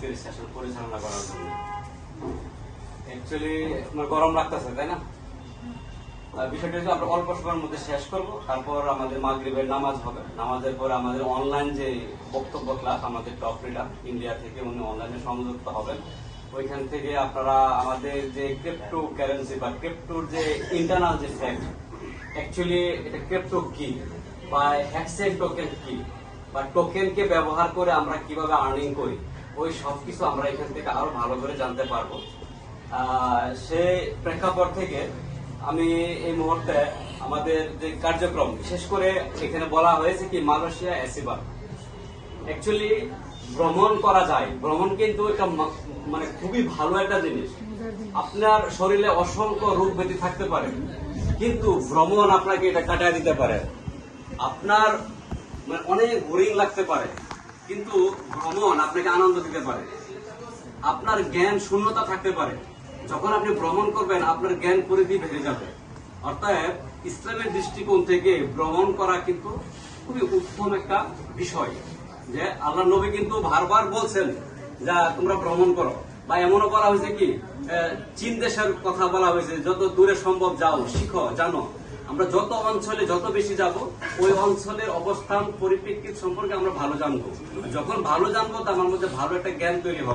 আজকের সেশন পরিচালনা করার জন্য। অ্যাকচুয়ালি আপনার গরম লাগতেছে, তাই না? বিষয়টা হচ্ছে আমরা অল্প সময়ের মধ্যে শেষ করব, তারপর আমাদের মাগরিবের নামাজ হবে। নামাজের পরে আমাদের অনলাইন যে বক্তব্য ক্লাস, আমাদের টপ লিডার ইন্ডিয়া থেকে উনি অনলাইনে সংযুক্ত হবেন। ওইখান থেকে আপনারা আমাদের যে ক্রিপ্টো কারেন্সি বা ক্রিপ্টোর যে ইন্টারনাল যে ফ্যাক্ট, অ্যাকচুয়ালি এটা ক্রিপ্টো কি বা হ্যাকসেন টোকেন কি বা টোকেনকে ব্যবহার করে আমরা কিভাবে আর্নিং করি, ওই সবকিছু আমরা এখান থেকে আরো ভালো করে জানতে পারবো। সে প্রেক্ষাপট থেকে আমি এই মুহূর্তে আমাদের যে কার্যক্রম, বিশেষ করে এখানে বলা হয়েছে কি মালয়েশিয়া এসিবার, অ্যাকচুয়ালি ভ্রমণ করা যায়। ভ্রমণ কিন্তু এটা মানে খুবই ভালো একটা জিনিস। আপনার শরীরে অসংখ্য রোগ ব্যাধি থাকতে পারে, কিন্তু ভ্রমণ আপনাকে এটা কাটায় দিতে পারে। আপনার মানে অনেক বোরিং লাগতে পারে, কিন্তু ভ্রমণ আপনাকে আনন্দ দিতে পারে। আপনার জ্ঞান শূন্যতা থাকতে পারে, যখন আপনি ভ্রমণ করবেন আপনার জ্ঞান পরিধি বেড়ে যাবে। অর্থাৎ ইসলামের দৃষ্টিকোণ থেকে ভ্রমণ করা কিন্তু খুবই উত্তম একটা বিষয়। যে আল্লাহ নবী কিন্তু বারবার বলছেন যা তোমরা ভ্রমণ করো, বা এমনও বলা হয়েছে কি চীন দেশের কথা বলা হয়েছে, যত দূরে সম্ভব যাও, শিখো, জানো। আমরা যত অঞ্চলে যত বেশি যাব, ওই অঞ্চলের অবস্থান পরিপ্রেক্ষিত সম্পর্কে আমরা ভালো জানবো। যখন ভালো জানবো, তার মধ্যে ভালো একটা জ্ঞান তৈরি হবে।